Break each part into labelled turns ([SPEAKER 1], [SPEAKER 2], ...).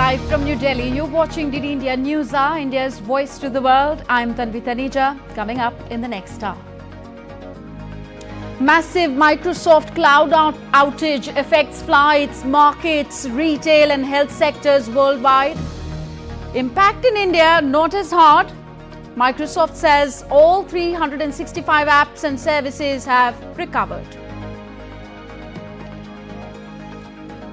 [SPEAKER 1] Live from New Delhi, you're watching DD India News Hour, India's voice to the world. I'm Tanvi Taneja. Coming up in the next hour. Massive Microsoft cloud outage affects flights, markets, retail and health sectors worldwide. Impact in India not as hard. Microsoft says all 365 apps and services have recovered.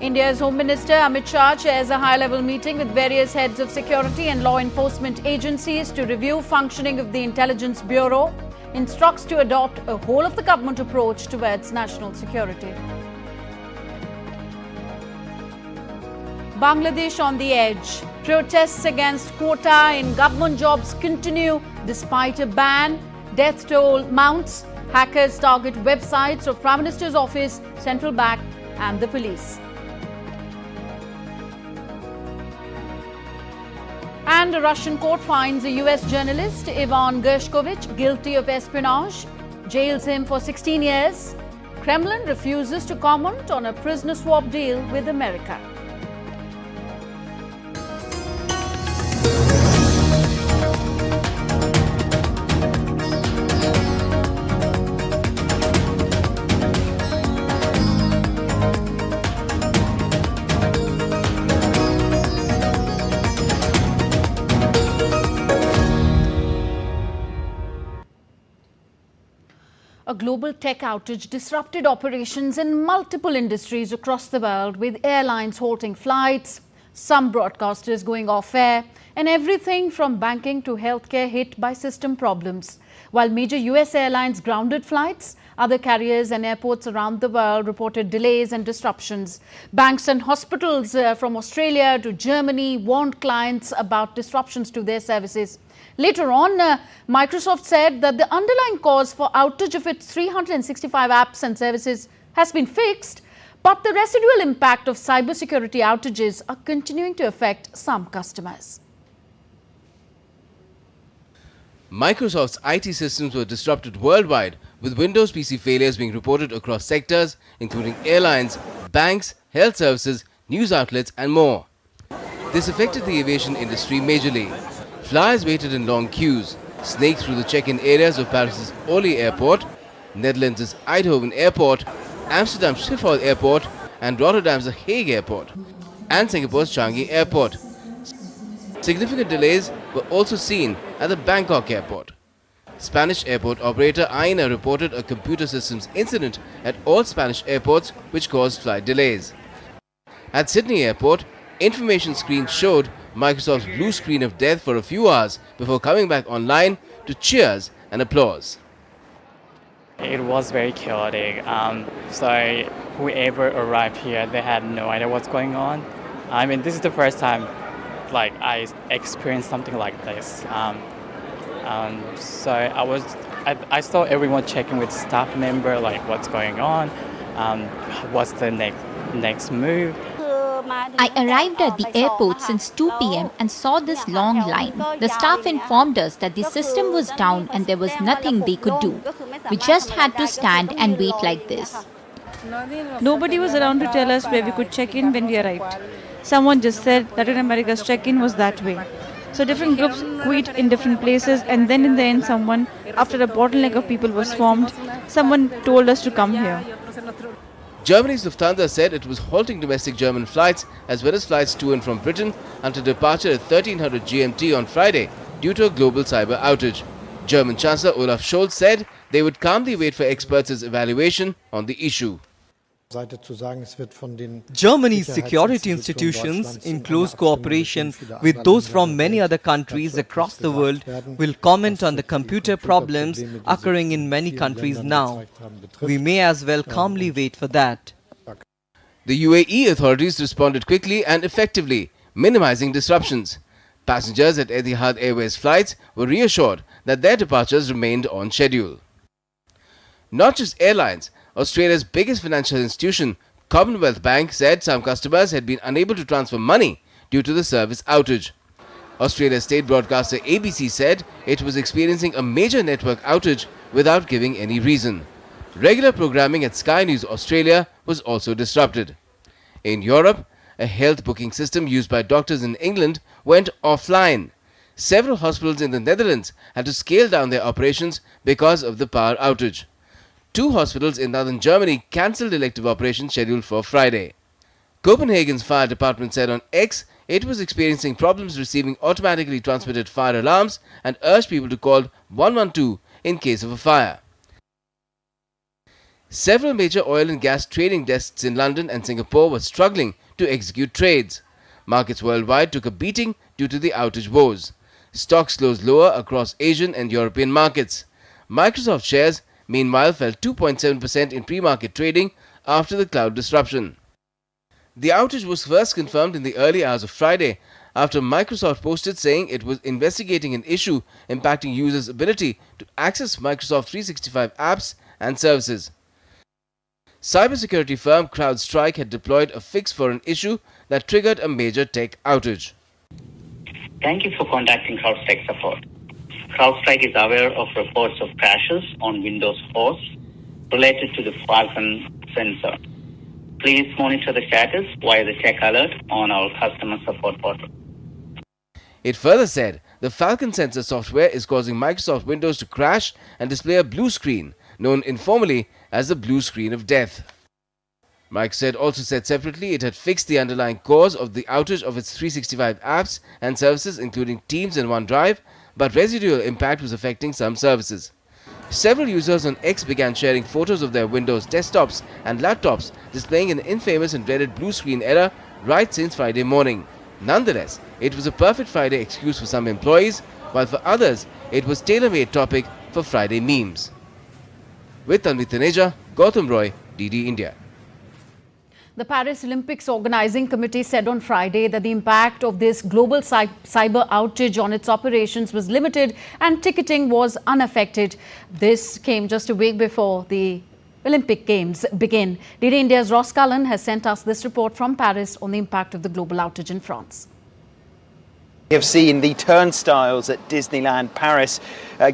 [SPEAKER 1] India's Home Minister Amit Shah chairs a high-level meeting with various heads of security and law enforcement agencies to review functioning of the Intelligence Bureau, instructs to adopt a whole-of-the-government approach towards national security. Bangladesh on the edge. Protests against quota in government jobs continue despite a ban. Death toll mounts. Hackers target websites of Prime Minister's office, central bank and the police. And a Russian court finds a US journalist, Ivan Gershkovich, guilty of espionage, jails him for 16 years. Kremlin refuses to comment on a prisoner swap deal with America. A global tech outage disrupted operations in multiple industries across the world, with airlines halting flights, some broadcasters going off air, and everything from banking to healthcare hit by system problems. While major US airlines grounded flights, other carriers and airports around the world reported delays and disruptions. Banks and hospitals from Australia to Germany warned clients about disruptions to their services. Later on, Microsoft said that the underlying cause for outage of its 365 apps and services has been fixed, but the residual impact of cybersecurity outages are continuing to affect some customers.
[SPEAKER 2] Microsoft's IT systems were disrupted worldwide, with Windows PC failures being reported across sectors, including airlines, banks, health services, news outlets, and more. This affected the aviation industry majorly. Flyers waited in long queues, snaked through the check-in areas of Paris's Orly Airport, Netherlands' Eindhoven Airport, Amsterdam's Schiphol Airport, and Rotterdam's The Hague Airport, and Singapore's Changi Airport. Significant delays were also seen at the Bangkok Airport. Spanish airport operator AENA reported a computer systems incident at all Spanish airports which caused flight delays. At Sydney Airport, information screens showed Microsoft's blue screen of death for a few hours before coming back online to cheers and applause.
[SPEAKER 3] It was very chaotic. So whoever arrived here, they had no idea what's going on. I mean, this is the first time I experienced something like this. So I saw everyone checking with staff member, what's going on, what's the next move.
[SPEAKER 4] I arrived at the airport since 2 p.m. and saw this long line. The staff informed us that the system was down and there was nothing they could do. We just had to stand and wait like this.
[SPEAKER 5] Nobody was around to tell us where we could check in when we arrived. Someone just said Latin America's check-in was that way. So different groups quit in different places, and then in the end someone, after a bottleneck of people was formed, someone told us to come here.
[SPEAKER 2] Germany's Lufthansa said it was halting domestic German flights as well as flights to and from Britain until departure at 1300 GMT on Friday due to a global cyber outage. German Chancellor Olaf Scholz said they would calmly wait for experts' evaluation on the issue.
[SPEAKER 6] Germany's security institutions, in close cooperation with those from many other countries across the world, will comment on the computer problems occurring in many countries now. We may as well calmly wait for that.
[SPEAKER 2] The UAE authorities responded quickly and effectively, minimizing disruptions. Passengers at Etihad Airways flights were reassured that their departures remained on schedule. Not just airlines, Australia's biggest financial institution, Commonwealth Bank, said some customers had been unable to transfer money due to the service outage. Australia's state broadcaster ABC said it was experiencing a major network outage without giving any reason. Regular programming at Sky News Australia was also disrupted. In Europe, a health booking system used by doctors in England, went offline. Several hospitals in the Netherlands had to scale down their operations because of the power outage. 2 hospitals in northern Germany cancelled elective operations scheduled for Friday. Copenhagen's fire department said on X it was experiencing problems receiving automatically transmitted fire alarms and urged people to call 112 in case of a fire. Several major oil and gas trading desks in London and Singapore were struggling to execute trades. Markets worldwide took a beating due to the outage woes. Stocks closed lower across Asian and European markets. Microsoft shares, meanwhile, fell 2.7% in pre-market trading after the cloud disruption. The outage was first confirmed in the early hours of Friday after Microsoft posted saying it was investigating an issue impacting users' ability to access Microsoft 365 apps and services. Cybersecurity firm CrowdStrike had deployed a fix for an issue that triggered a major tech outage.
[SPEAKER 7] Thank you for contacting CrowdStrike support. CrowdStrike is aware of reports of crashes on Windows hosts related to the Falcon sensor. Please monitor the status via the tech alert on our customer support portal.
[SPEAKER 2] It further said the Falcon sensor software is causing Microsoft Windows to crash and display a blue screen, known informally as the blue screen of death. Microsoft also said separately it had fixed the underlying cause of the outage of its 365 apps and services including Teams and OneDrive, but residual impact was affecting some services. Several users on X began sharing photos of their Windows desktops and laptops displaying an infamous and dreaded blue screen error right since Friday morning. Nonetheless, it was a perfect Friday excuse for some employees, while for others it was tailor-made topic for Friday memes. With Tanvi Taneja, Gautam Roy, DD India.
[SPEAKER 1] The Paris Olympics Organizing Committee said on Friday that the impact of this global cyber outage on its operations was limited and ticketing was unaffected. This came just a week before the Olympic Games begin. DD India's Ross Cullen has sent us this report from Paris on the impact of the global outage in France.
[SPEAKER 8] We have seen the turnstiles at Disneyland Paris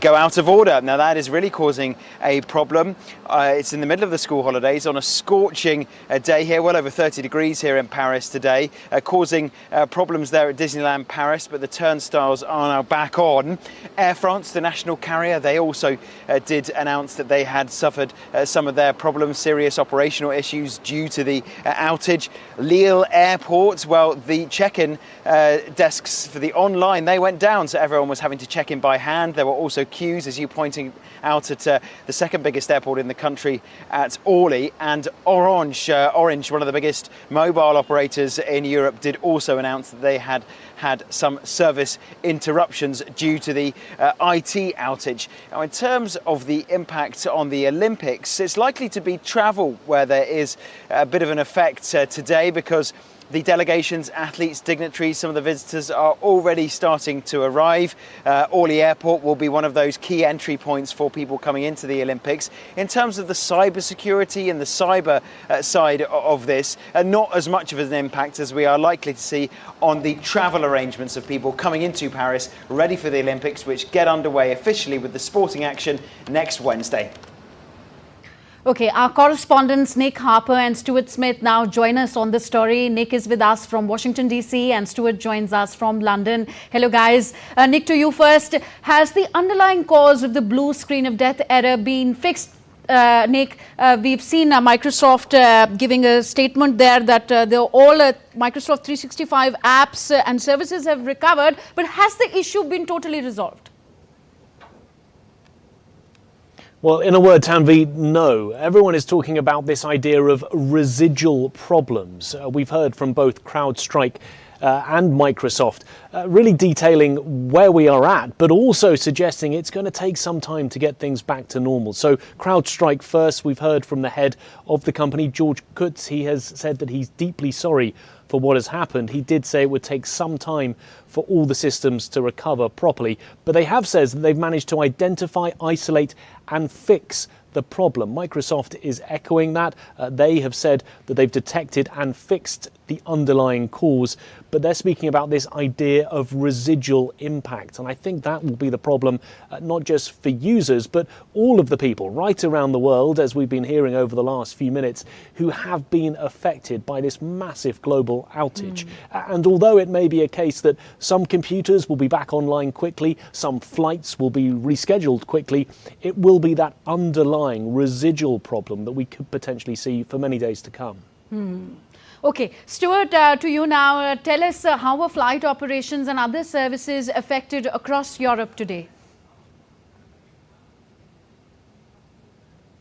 [SPEAKER 8] go out of order. Now that is really causing a problem. It's in the middle of the school holidays on a scorching day here, well over 30 degrees here in Paris today, causing problems there at Disneyland Paris, but the turnstiles are now back on. Air France, the national carrier, they also did announce that they had suffered some of their problems, serious operational issues due to the outage. Lille Airport, well, the check-in desks for the online, they went down, so everyone was having to check in by hand. There were also queues, as you pointing out, at the second biggest airport in the country at Orly. And Orange, one of the biggest mobile operators in Europe, did also announce that they had some service interruptions due to the IT outage. Now, in terms of the impact on the Olympics, it's likely to be travel where there is a bit of an effect today, because the delegations, athletes, dignitaries, some of the visitors are already starting to arrive. Orly Airport will be one of those key entry points for people coming into the Olympics. In terms of the cybersecurity and the cyber side of this, not as much of an impact as we are likely to see on the travel arrangements of people coming into Paris ready for the Olympics, which get underway officially with the sporting action next Wednesday.
[SPEAKER 1] Okay, our correspondents Nick Harper and Stuart Smith now join us on this story. Nick is with us from Washington, D.C. and Stuart joins us from London. Hello, guys. Nick, to you first. Has the underlying cause of the blue screen of death error been fixed? Nick, we've seen Microsoft giving a statement there that all Microsoft 365 apps and services have recovered. But has the issue been totally resolved?
[SPEAKER 9] Well, in a word, Tanvi, no. Everyone is talking about this idea of residual problems. We've heard from both CrowdStrike and Microsoft really detailing where we are at, but also suggesting it's going to take some time to get things back to normal. So CrowdStrike first, we've heard from the head of the company, George Kutz. He has said that he's deeply sorry for what has happened. He did say it would take some time for all the systems to recover properly, but they have said that they've managed to identify, isolate and fix the problem. Microsoft is echoing that. They have said that they've detected and fixed the underlying cause, but they're speaking about this idea of residual impact. And I think that will be the problem, not just for users, but all of the people right around the world, as we've been hearing over the last few minutes, who have been affected by this massive global outage. And although it may be a case that some computers will be back online quickly, some flights will be rescheduled quickly, it will be that underlying residual problem that we could potentially see for many days to come.
[SPEAKER 1] Okay, Stuart, to you now. Tell us how are flight operations and other services affected across Europe today?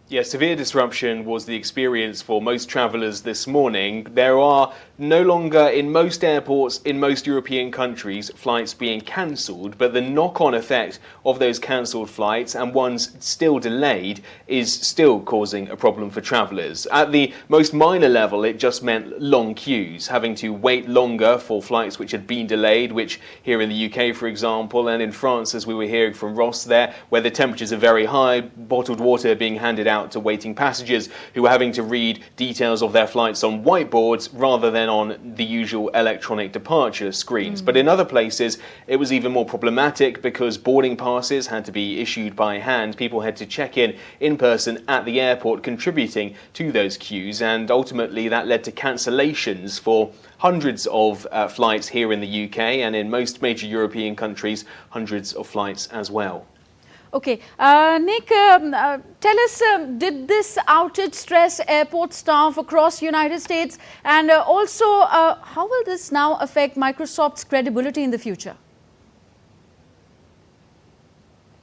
[SPEAKER 10] Yes, severe disruption was the experience for most travellers this morning. There are no longer, in most airports in most European countries, flights being cancelled, but the knock-on effect of those cancelled flights and ones still delayed is still causing a problem for travellers. At the most minor level, it just meant long queues, having to wait longer for flights which had been delayed, which here in the UK, for example, and in France, as we were hearing from Ross there, where the temperatures are very high, bottled water being handed out to waiting passengers who were having to read details of their flights on whiteboards rather than on the usual electronic departure screens. But in other places it was even more problematic because boarding passes had to be issued by hand. People had to check in person at the airport, contributing to those queues, and ultimately that led to cancellations for hundreds of flights here in the UK, and in most major European countries hundreds of flights as well.
[SPEAKER 1] Okay, Nick, tell us, did this outage stress airport staff across United States, and also how will this now affect Microsoft's credibility in the future?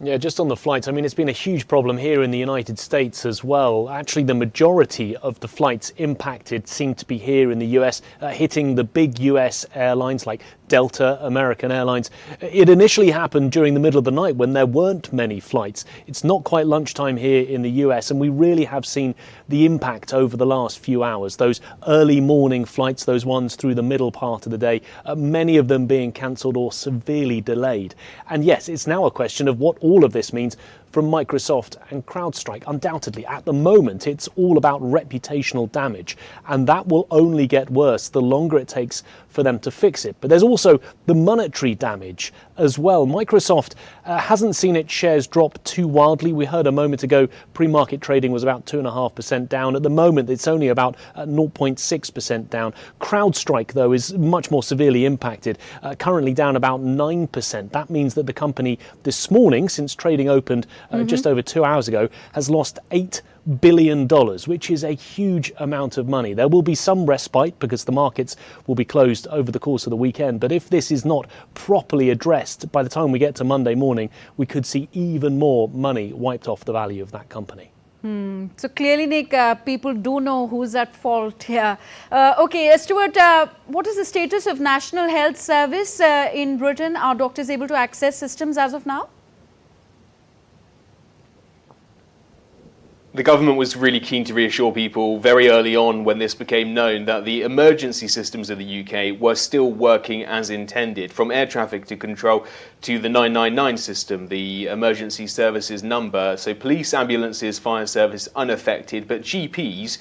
[SPEAKER 9] Yeah, just on the flights, I mean, it's been a huge problem here in the United States as well. Actually, the majority of the flights impacted seem to be here in the US, hitting the big US airlines like Delta, American Airlines. It initially happened during the middle of the night when there weren't many flights. It's not quite lunchtime here in the US, and we really have seen the impact over the last few hours. Those early morning flights, those ones through the middle part of the day, many of them being cancelled or severely delayed. And yes, it's now a question of what all of this means from Microsoft and CrowdStrike. Undoubtedly, at the moment, it's all about reputational damage, and that will only get worse the longer it takes for them to fix it. But there's also the monetary damage as well. Microsoft hasn't seen its shares drop too wildly. We heard a moment ago pre-market trading was about 2.5% down. At the moment, it's only about 0.6% down. CrowdStrike, though, is much more severely impacted, currently down about 9%. That means that the company this morning, since trading opened just over 2 hours ago, has lost $8 billion, which is a huge amount of money. There will be some respite because the markets will be closed over the course of the weekend, but if this is not properly addressed, by the time we get to Monday morning, we could see even more money wiped off the value of that company.
[SPEAKER 1] So clearly, Nick, people do know who's at fault here. Okay, Stuart, what is the status of National Health Service in Britain? Are doctors able to access systems as of now?
[SPEAKER 10] The government was really keen to reassure people very early on when this became known that the emergency systems of the UK were still working as intended, from air traffic to control to the 999 system, the emergency services number. So police, ambulances, fire service unaffected, but GPs,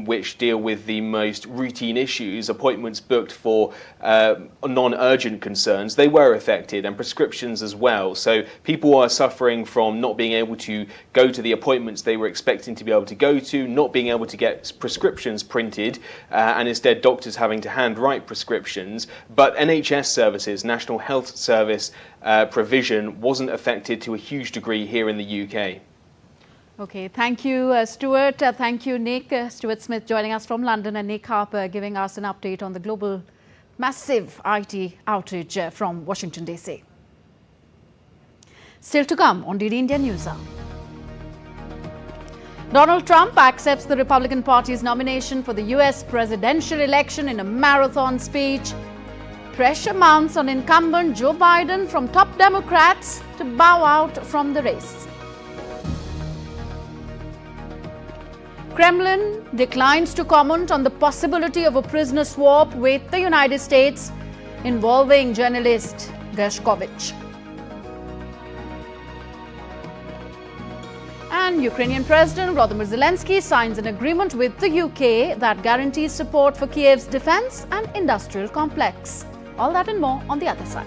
[SPEAKER 10] which deal with the most routine issues, appointments booked for non-urgent concerns, they were affected, and prescriptions as well. So people are suffering from not being able to go to the appointments they were expecting to be able to go to, not being able to get prescriptions printed, and instead doctors having to handwrite prescriptions. But NHS services, National Health Service provision, wasn't affected to a huge degree here in the UK.
[SPEAKER 1] Okay, thank you, Stuart. Thank you, Nick. Stuart Smith joining us from London, and Nick Harper giving us an update on the global massive IT outage from Washington, D.C. Still to come on DD India NewsHour. Donald Trump accepts the Republican Party's nomination for the US presidential election in a marathon speech. Pressure mounts on incumbent Joe Biden from top Democrats to bow out from the race. Kremlin declines to comment on the possibility of a prisoner swap with the United States involving journalist Gershkovich. And Ukrainian President Volodymyr Zelensky signs an agreement with the UK that guarantees support for Kiev's defense and industrial complex. All that and more on the other side.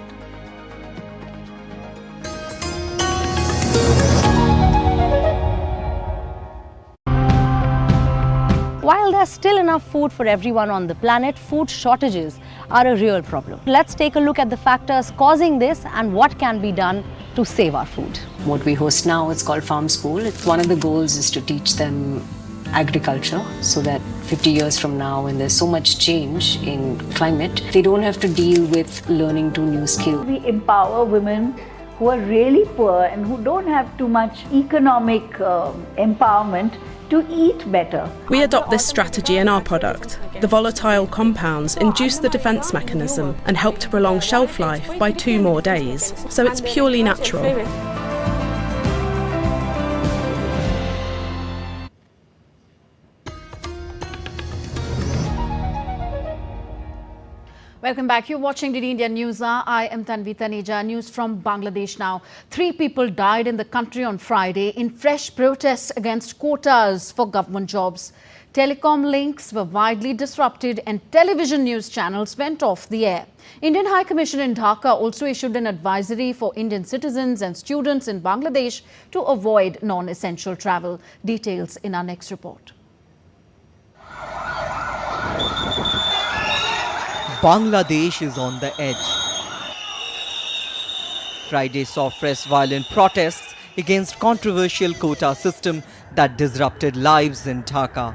[SPEAKER 11] While there's still enough food for everyone on the planet, food shortages are a real problem. Let's take a look at the factors causing this and what can be done to save our food.
[SPEAKER 12] What we host now, it's called Farm School. One of the goals is to teach them agriculture so that 50 years from now, when there's so much change in climate, they don't have to deal with learning two new skills.
[SPEAKER 13] We empower women who are really poor and who don't have too much economic empowerment to eat better.
[SPEAKER 14] We adopt this strategy in our product. The volatile compounds induce the defence mechanism and help to prolong shelf life by 2 more days, so it's purely natural.
[SPEAKER 1] Welcome back. You're watching DD India News. I am Tanvi Taneja. News from Bangladesh now. 3 people died in the country on Friday in fresh protests against quotas for government jobs. Telecom links were widely disrupted and television news channels went off the air. Indian High Commission in Dhaka also issued an advisory for Indian citizens and students in Bangladesh to avoid non-essential travel. Details in our next report.
[SPEAKER 6] Bangladesh is on the edge. Friday saw fresh violent protests against controversial quota system that disrupted lives in Dhaka.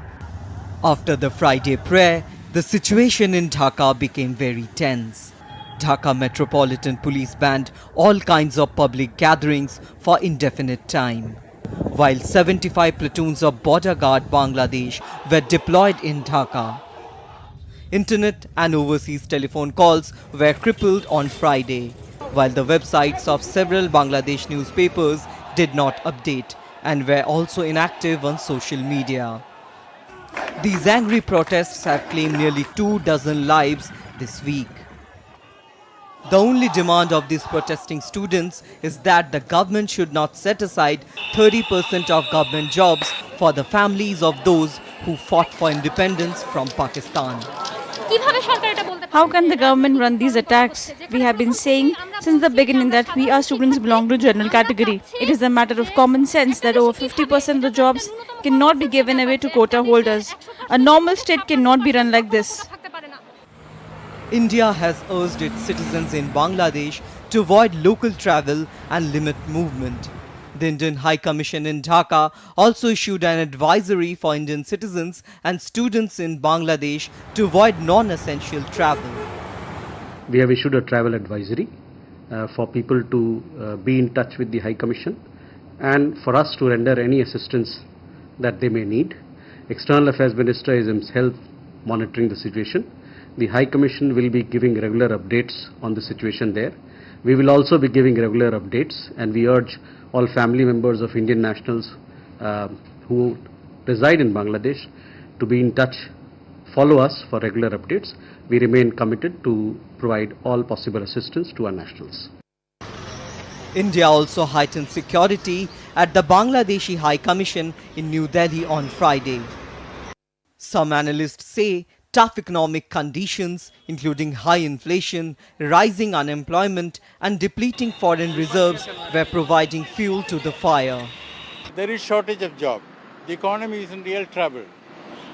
[SPEAKER 6] After the Friday prayer, the situation in Dhaka became very tense. Dhaka Metropolitan Police banned all kinds of public gatherings for indefinite time, while 75 platoons of Border Guard Bangladesh were deployed in Dhaka. Internet and overseas telephone calls were crippled on Friday, while the websites of several Bangladesh newspapers did not update and were also inactive on social media. These angry protests have claimed nearly 24 lives this week. The only demand of these protesting students is that the government should not set aside 30% of government jobs for the families of those who fought for independence from Pakistan.
[SPEAKER 5] How can the government run these attacks? We have been saying since the beginning that we our students belong to general category. It is a matter of common sense that over 50% of the jobs cannot be given away to quota holders. A normal state cannot be run like this.
[SPEAKER 6] India has urged its citizens in Bangladesh to avoid local travel and limit movement. The Indian High Commission in Dhaka also issued an advisory for Indian citizens and students in Bangladesh to avoid non-essential travel.
[SPEAKER 15] We have issued a travel advisory for people to be in touch with the High Commission and for us to render any assistance that they may need. External Affairs Minister is himself monitoring the situation. The High Commission will be giving regular updates on the situation there. We will also be giving regular updates, and we urge all family members of Indian nationals who reside in Bangladesh to be in touch, follow us for regular updates. We remain committed to provide all possible assistance to our nationals.
[SPEAKER 6] India also heightened security at the Bangladeshi High Commission in New Delhi on Friday. Some analysts say tough economic conditions, including high inflation, rising unemployment and depleting foreign reserves, were providing fuel to the fire.
[SPEAKER 16] There is shortage of jobs. The economy is in real trouble.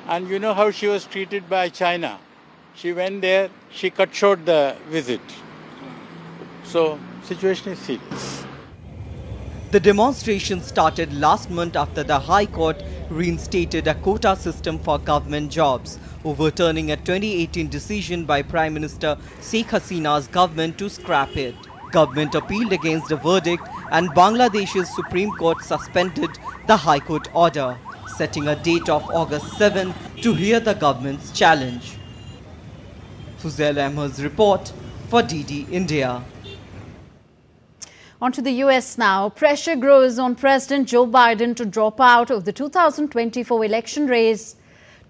[SPEAKER 16] And you know how she was treated by China. She went there, she cut short the visit. So, situation is serious.
[SPEAKER 6] The demonstration started last month after the High Court reinstated a quota system for government jobs, overturning a 2018 decision by Prime Minister Sheikh Hasina's government to scrap it. Government appealed against the verdict and Bangladesh's Supreme Court suspended the High Court order, setting a date of August 7 to hear the government's challenge. Fuzail Ahmed's report for DD India.
[SPEAKER 1] On to the US now. Pressure grows on President Joe Biden to drop out of the 2024 election race.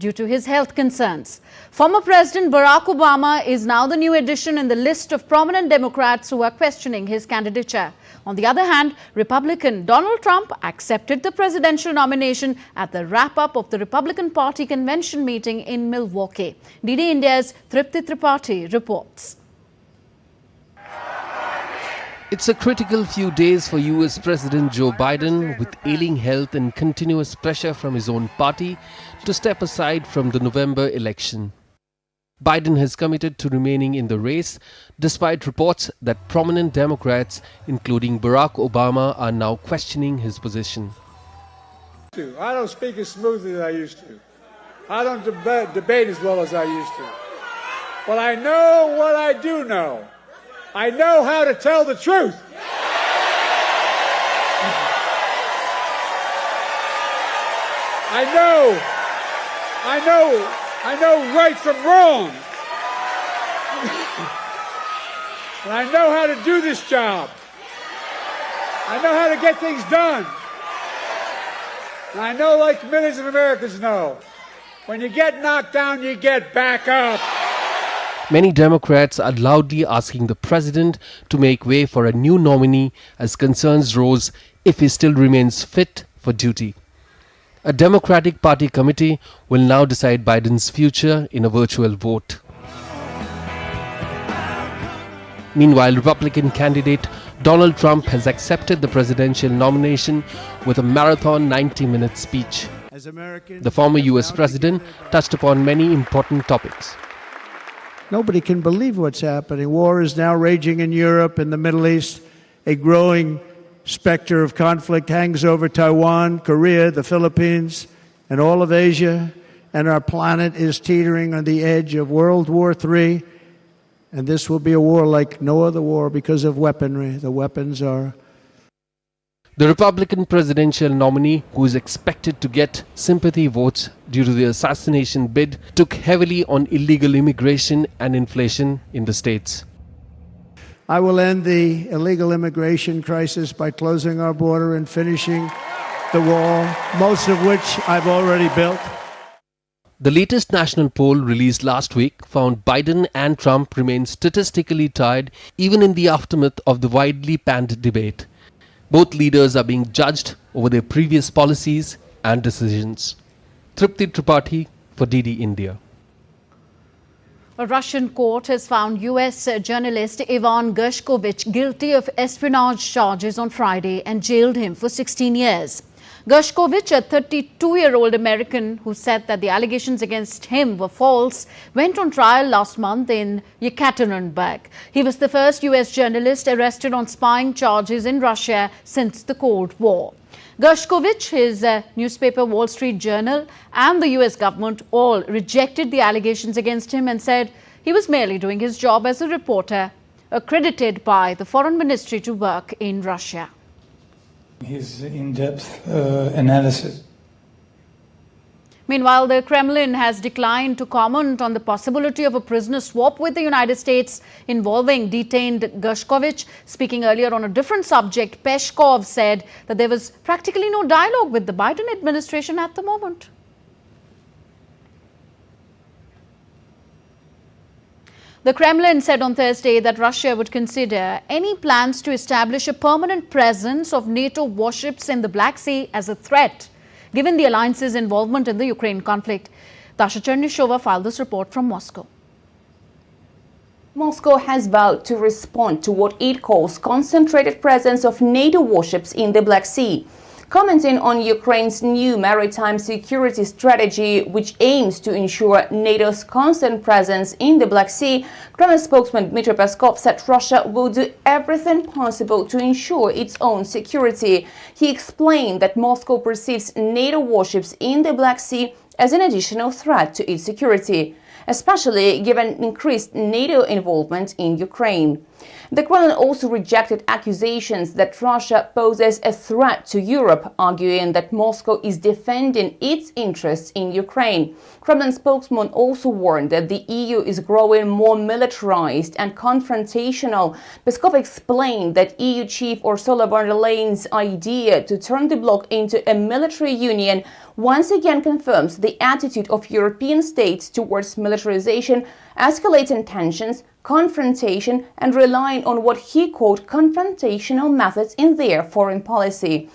[SPEAKER 1] due to his health concerns. Former President Barack Obama is now the new addition in the list of prominent Democrats who are questioning his candidature. On the other hand, Republican Donald Trump accepted the presidential nomination at the wrap-up of the Republican Party convention meeting in Milwaukee. DD India's Tripti Tripathi reports.
[SPEAKER 2] It's a critical few days for US President Joe Biden, with ailing health and continuous pressure from his own party to step aside from the November election. Biden has committed to remaining in the race, despite reports that prominent Democrats, including Barack Obama, are now questioning his position.
[SPEAKER 17] I don't speak as smoothly as I used to. I don't debate as well as I used to. But I know what I do know. I know how to tell the truth. I know right from wrong. And I know how to do this job. I know how to get things done. And I know, like millions of Americans know, when you get knocked down, you get back up.
[SPEAKER 2] Many Democrats are loudly asking the president to make way for a new nominee as concerns rose if he still remains fit for duty. A Democratic Party committee will now decide Biden's future in a virtual vote. Meanwhile, Republican candidate Donald Trump has accepted the presidential nomination with a marathon 90-minute speech. The former US president touched upon many important topics.
[SPEAKER 18] Nobody can believe what's happening. War is now raging in Europe and the Middle East. A growing specter of conflict hangs over Taiwan, Korea, the Philippines, and all of Asia. And our planet is teetering on the edge of World War III. And this will be a war like no other war because of weaponry. The weapons are...
[SPEAKER 2] The Republican presidential nominee, who is expected to get sympathy votes due to the assassination bid, took heavily on illegal immigration and inflation in the states.
[SPEAKER 18] I will end the illegal immigration crisis by closing our border and finishing the wall, most of which I've already built.
[SPEAKER 2] The latest national poll released last week found Biden and Trump remain statistically tied even in the aftermath of the widely panned debate. Both leaders are being judged over their previous policies and decisions. Tripti Tripathi for DD India.
[SPEAKER 1] A Russian court has found US journalist Ivan Gershkovich guilty of espionage charges on Friday and jailed him for 16 years. Gershkovich, a 32-year-old American who said that the allegations against him were false, went on trial last month in Yekaterinburg. He was the first US journalist arrested on spying charges in Russia since the Cold War. Gershkovich, his newspaper Wall Street Journal, and the US government all rejected the allegations against him and said he was merely doing his job as a reporter, accredited by the Foreign Ministry to work in Russia.
[SPEAKER 19] His in-depth analysis.
[SPEAKER 1] Meanwhile, the Kremlin has declined to comment on the possibility of a prisoner swap with the United States involving detained Gershkovich. Speaking earlier on a different subject, Peskov said that there was practically no dialogue with the Biden administration at the moment. The Kremlin said on Thursday that Russia would consider any plans to establish a permanent presence of NATO warships in the Black Sea as a threat, given the alliance's involvement in the Ukraine conflict. Dasha Chernyshova filed this report from Moscow.
[SPEAKER 20] Moscow has vowed to respond to what it calls concentrated presence of NATO warships in the Black Sea. Commenting on Ukraine's new maritime security strategy, which aims to ensure NATO's constant presence in the Black Sea, Kremlin spokesman Dmitry Peskov said Russia will do everything possible to ensure its own security. He explained that Moscow perceives NATO warships in the Black Sea as an additional threat to its security, especially given increased NATO involvement in Ukraine. The Kremlin also rejected accusations that Russia poses a threat to Europe, arguing that Moscow is defending its interests in Ukraine. Kremlin spokesman also warned that the EU is growing more militarized and confrontational. Peskov explained that EU chief Ursula von der Leyen's idea to turn the bloc into a military union once again confirms the attitude of European states towards militarization, escalating tensions, confrontation, and relying on what he called confrontational methods in their foreign policy.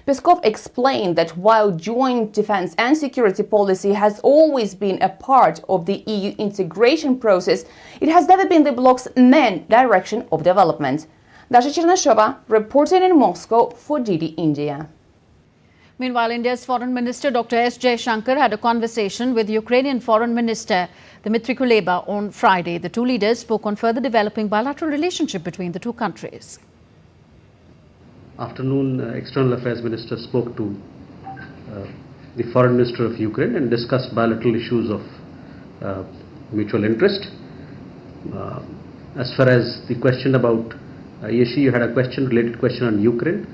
[SPEAKER 20] Peskov explained that while joint defense and security policy has always been a part of the EU integration process, it has never been the bloc's main direction of development. Dasha Chernashova, reporting in Moscow for DD India.
[SPEAKER 1] Meanwhile, India's Foreign Minister Dr. S. Jaishankar had a conversation with Ukrainian Foreign Minister Dmitry Kuleba on Friday. The two leaders spoke on further developing bilateral relationship between the two countries.
[SPEAKER 15] Afternoon, External Affairs Minister spoke to the Foreign Minister of Ukraine and discussed bilateral issues of mutual interest. As far as the question about Yeshi, you had a related question on Ukraine.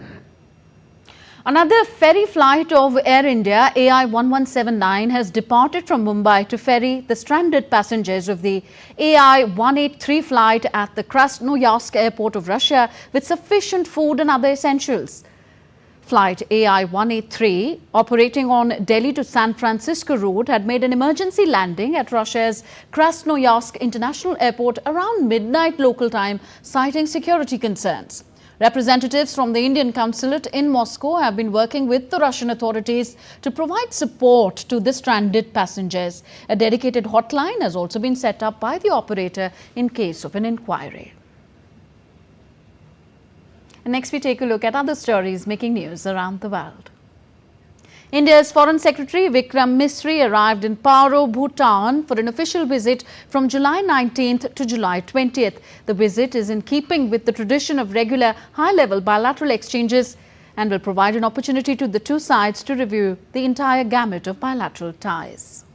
[SPEAKER 1] Another ferry flight of Air India AI-1179 has departed from Mumbai to ferry the stranded passengers of the AI-183 flight at the Krasnoyarsk airport of Russia with sufficient food and other essentials. Flight AI-183, operating on Delhi to San Francisco route, had made an emergency landing at Russia's Krasnoyarsk International Airport around midnight local time, citing security concerns. Representatives from the Indian consulate in Moscow have been working with the Russian authorities to provide support to the stranded passengers. A dedicated hotline has also been set up by the operator in case of an inquiry. And next we take a look at other stories making news around the world. India's Foreign Secretary Vikram Misri arrived in Paro, Bhutan for an official visit from July 19th to July 20th. The visit is in keeping with the tradition of regular high-level bilateral exchanges and will provide an opportunity to the two sides to review the entire gamut of bilateral ties.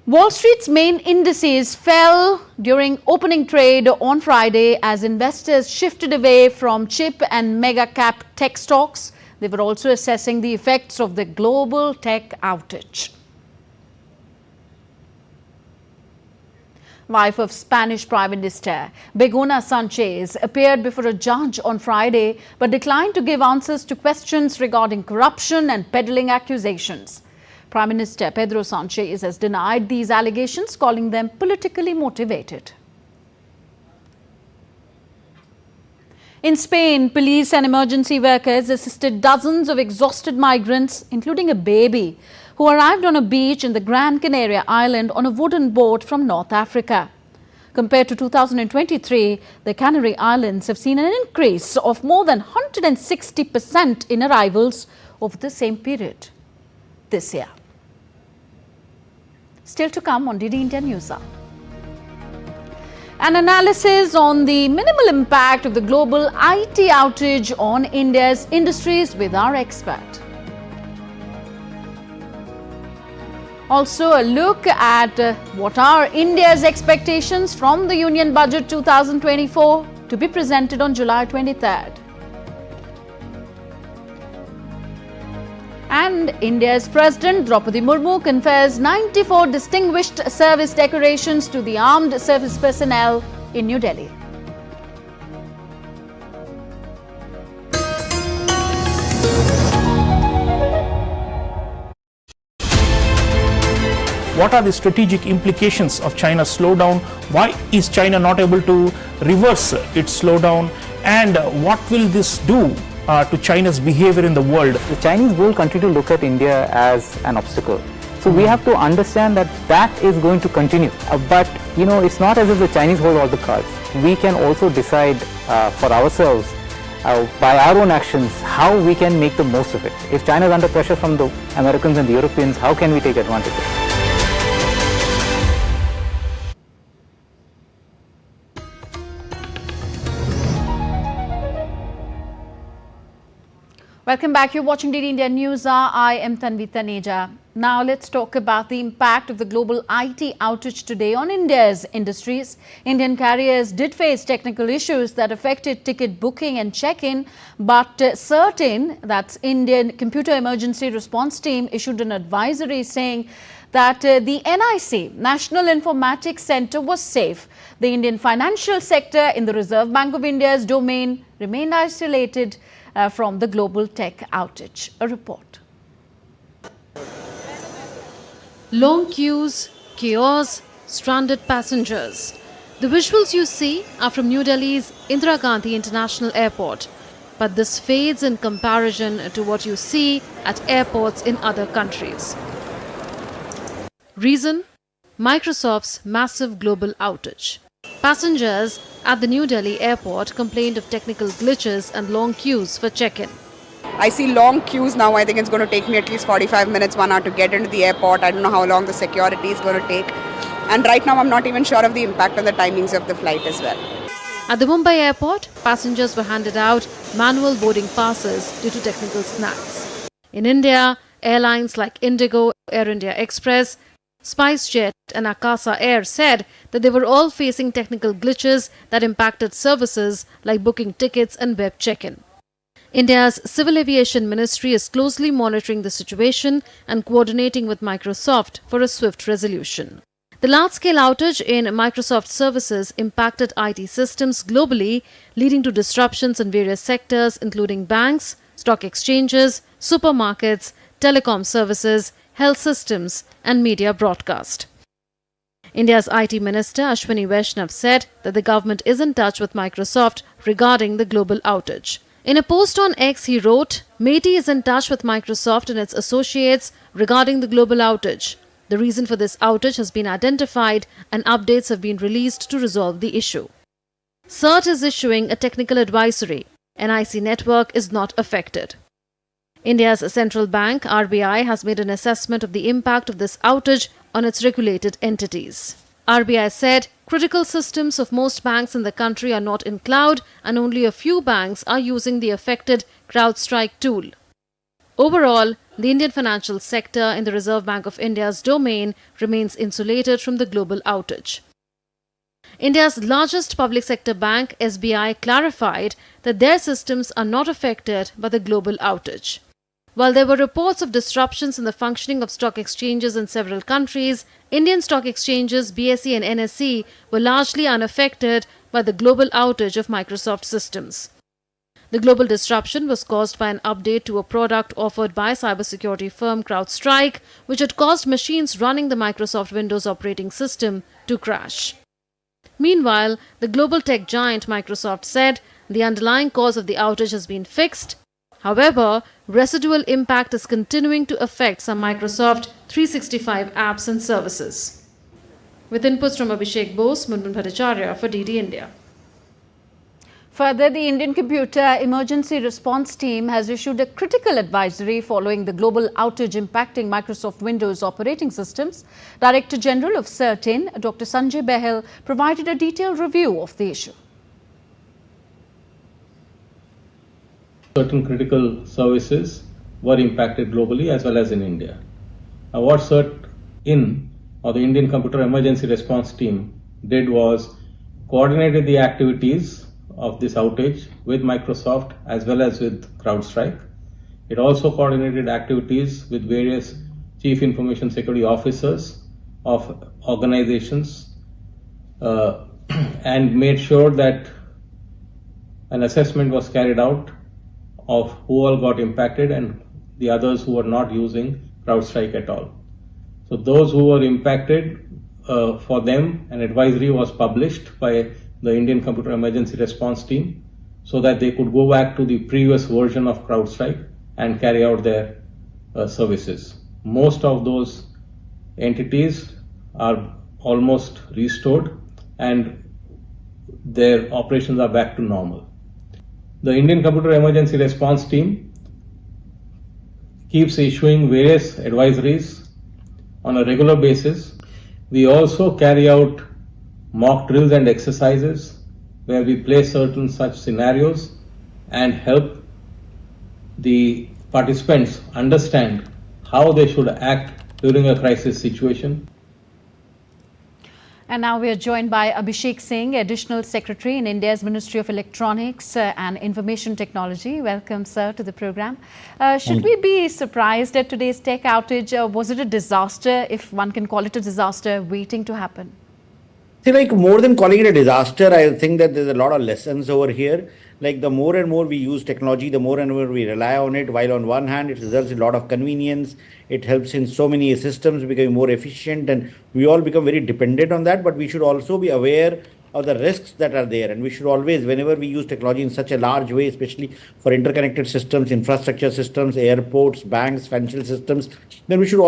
[SPEAKER 1] Wall Street's main indices fell during opening trade on Friday as investors shifted away from chip and mega cap tech stocks. They were also assessing the effects of the global tech outage. Wife of Spanish Prime Minister Begoña Sanchez appeared before a judge on Friday but declined to give answers to questions regarding corruption and peddling accusations. Prime Minister Pedro Sanchez has denied these allegations, calling them politically motivated. In Spain, police and emergency workers assisted dozens of exhausted migrants, including a baby, who arrived on a beach in the Gran Canaria island on a wooden boat from North Africa. Compared to 2023, the Canary Islands have seen an increase of more than 160% in arrivals over the same period this year. Still to come on DD India NewsHour. An analysis on the minimal impact of the global IT outage on India's industries with our expert. Also a look at what are India's expectations from the Union Budget 2024 to be presented on July 23rd. And India's President Draupadi Murmu confers 94 distinguished service decorations to the armed service personnel in New Delhi.
[SPEAKER 21] What are the strategic implications of China's slowdown? Why is China not able to reverse its slowdown? And what will this do to China's behavior in the world?
[SPEAKER 22] The Chinese will continue to look at India as an obstacle. So we have to understand that that is going to continue. But you know, it's not as if the Chinese hold all the cards. We can also decide for ourselves by our own actions how we can make the most of it. If China is under pressure from the Americans and the Europeans, how can we take advantage of it?
[SPEAKER 1] Welcome back. You're watching DD India News Hour. I am Tanvi Taneja. Now let's talk about the impact of the global IT outage today on India's industries. Indian carriers did face technical issues that affected ticket booking and check-in, but CERTIN, that's Indian Computer Emergency Response Team, issued an advisory saying that the NIC, National Informatics Centre, was safe. The Indian financial sector in the Reserve Bank of India's domain remained isolated from the global tech outage. A report.
[SPEAKER 3] Long queues, chaos, stranded passengers. The visuals you see are from New Delhi's Indira Gandhi International Airport. But this fades in comparison to what you see at airports in other countries. Reason? Microsoft's massive global outage. Passengers at the New Delhi airport complained of technical glitches and long queues for check-in.
[SPEAKER 4] I see long queues now. I think it's going to take me at least 45 minutes, 1 hour to get into the airport. I don't know how long the security is going to take. And right now I'm not even sure of the impact on the timings of the flight as well.
[SPEAKER 3] At the Mumbai airport, passengers were handed out manual boarding passes due to technical snags. In India, airlines like Indigo, Air India Express, SpiceJet and Akasa Air said that they were all facing technical glitches that impacted services like booking tickets and web check-in. India's Civil Aviation Ministry is closely monitoring the situation and coordinating with Microsoft for a swift resolution. The large-scale outage in Microsoft services impacted IT systems globally, leading to disruptions in various sectors including banks, stock exchanges, supermarkets, telecom services, health systems and media broadcast. India's IT Minister Ashwini Vaishnav said that the government is in touch with Microsoft regarding the global outage. In a post on X, he wrote, "MeitY is in touch with Microsoft and its associates regarding the global outage. The reason for this outage has been identified and updates have been released to resolve the issue." CERT is issuing a technical advisory. NIC network is not affected. India's central bank, RBI, has made an assessment of the impact of this outage on its regulated entities. RBI said critical systems of most banks in the country are not in cloud and only a few banks are using the affected CrowdStrike tool. Overall, the Indian financial sector in the Reserve Bank of India's domain remains insulated from the global outage. India's largest public sector bank, SBI, clarified that their systems are not affected by the global outage. While there were reports of disruptions in the functioning of stock exchanges in several countries, Indian stock exchanges, BSE and NSE, were largely unaffected by the global outage of Microsoft systems. The global disruption was caused by an update to a product offered by cybersecurity firm CrowdStrike, which had caused machines running the Microsoft Windows operating system to crash. Meanwhile, the global tech giant Microsoft said the underlying cause of the outage has been fixed. However, residual impact is continuing to affect some Microsoft 365 apps and services. With inputs from Abhishek Bose, Munmun Bhattacharya for DD India.
[SPEAKER 1] Further, the Indian Computer Emergency Response Team has issued a critical advisory following the global outage impacting Microsoft Windows operating systems. Director General of CERTIN, Dr. Sanjay Behel, provided a detailed review of the issue.
[SPEAKER 23] Certain critical services were impacted globally as well as in India. What CERT-IN, or the Indian Computer Emergency Response Team, did was coordinated the activities of this outage with Microsoft as well as with CrowdStrike. It also coordinated activities with various chief information security officers of organizations and made sure that an assessment was carried out of who all got impacted and the others who were not using CrowdStrike at all. So those who were impacted, for them an advisory was published by the Indian Computer Emergency Response Team so that they could go back to the previous version of CrowdStrike and carry out their services. Most of those entities are almost restored and their operations are back to normal. The Indian Computer Emergency Response Team keeps issuing various advisories on a regular basis. We also carry out mock drills and exercises where we play certain such scenarios and help the participants understand how they should act during a crisis situation.
[SPEAKER 1] And now we are joined by Abhishek Singh, Additional Secretary in India's Ministry of Electronics and Information Technology. Welcome, sir, to the program. Should we be surprised at today's tech outage? Was it a disaster, if one can call it a disaster, waiting to happen?
[SPEAKER 7] See, like more than calling it a disaster, I think that there's a lot of lessons over here. Like the more and more we use technology, the more and more we rely on it. While on one hand, it results in a lot of convenience. It helps in so many systems becoming more efficient, and we all become very dependent on that. But we should also be aware of the risks that are there. And we should always, whenever we use technology in such a large way, especially for interconnected systems, infrastructure systems, airports, banks, financial systems, then we should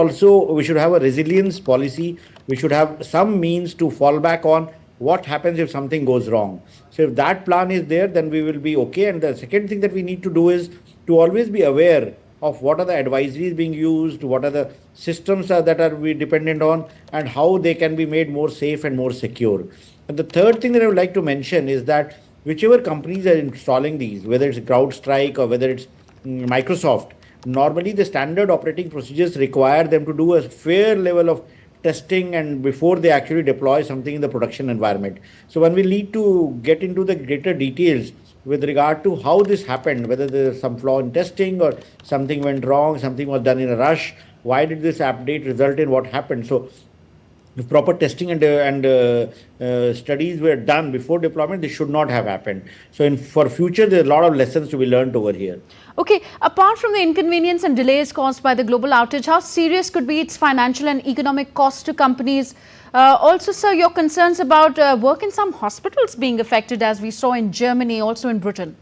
[SPEAKER 7] have a resilience policy. We should have some means to fall back on what happens if something goes wrong. So if that plan is there, then we will be okay. And the second thing that we need to do is to always be aware of what are the advisories being used, what are the systems that are we dependent on, and how they can be made more safe and more secure. And the third thing that I would like to mention is that whichever companies are installing these, whether it's CrowdStrike or whether it's Microsoft, normally the standard operating procedures require them to do a fair level of testing and before they actually deploy something in the production environment. So when we need to get into the greater details with regard to how this happened, whether there's some flaw in testing or something went wrong, something was done in a rush, why did this update result in what happened? So if proper testing and studies were done before deployment, this should not have happened. So for future, there are a lot of lessons to be learned over here.
[SPEAKER 1] Okay, apart from the inconvenience and delays caused by the global outage, how serious could be its financial and economic cost to companies? Also, sir, your concerns about work in some hospitals being affected, as we saw in Germany, also in Britain.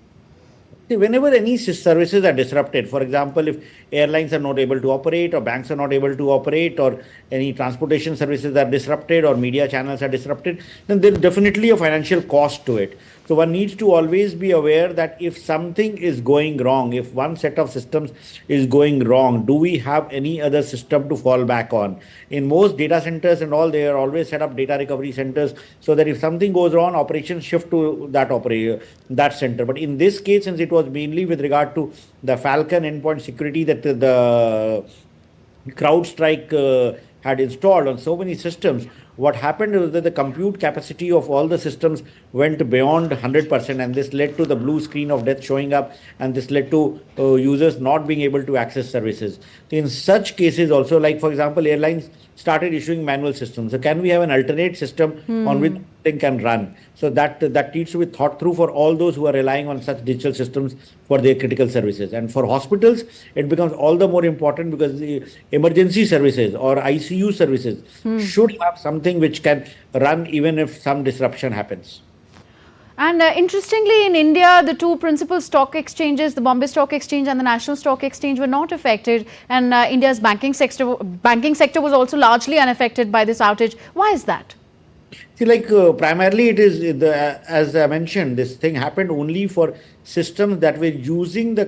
[SPEAKER 7] See, whenever any services are disrupted, for example, if airlines are not able to operate or banks are not able to operate or any transportation services are disrupted or media channels are disrupted, then there's definitely a financial cost to it. So one needs to always be aware that if something is going wrong, if one set of systems is going wrong, do we have any other system to fall back on? In most data centers and all, they are always set up data recovery centers so that if something goes wrong, operations shift to that center. But in this case, since it was mainly with regard to the Falcon endpoint security that the CrowdStrike had installed on so many systems, what happened was that the compute capacity of all the systems went beyond 100%, and this led to the blue screen of death showing up, and this led to users not being able to access services. In such cases also, like for example, airlines started issuing manual systems. So can we have an alternate system on which thing can run? So that needs to be thought through for all those who are relying on such digital systems for their critical services. And for hospitals, it becomes all the more important because the emergency services or ICU services should have something which can run even if some disruption happens.
[SPEAKER 1] And interestingly, in India, the two principal stock exchanges, the Bombay Stock Exchange and the National Stock Exchange, were not affected. And India's banking sector was also largely unaffected by this outage. Why is that?
[SPEAKER 7] See, like primarily it is, as I mentioned, this thing happened only for systems that were using the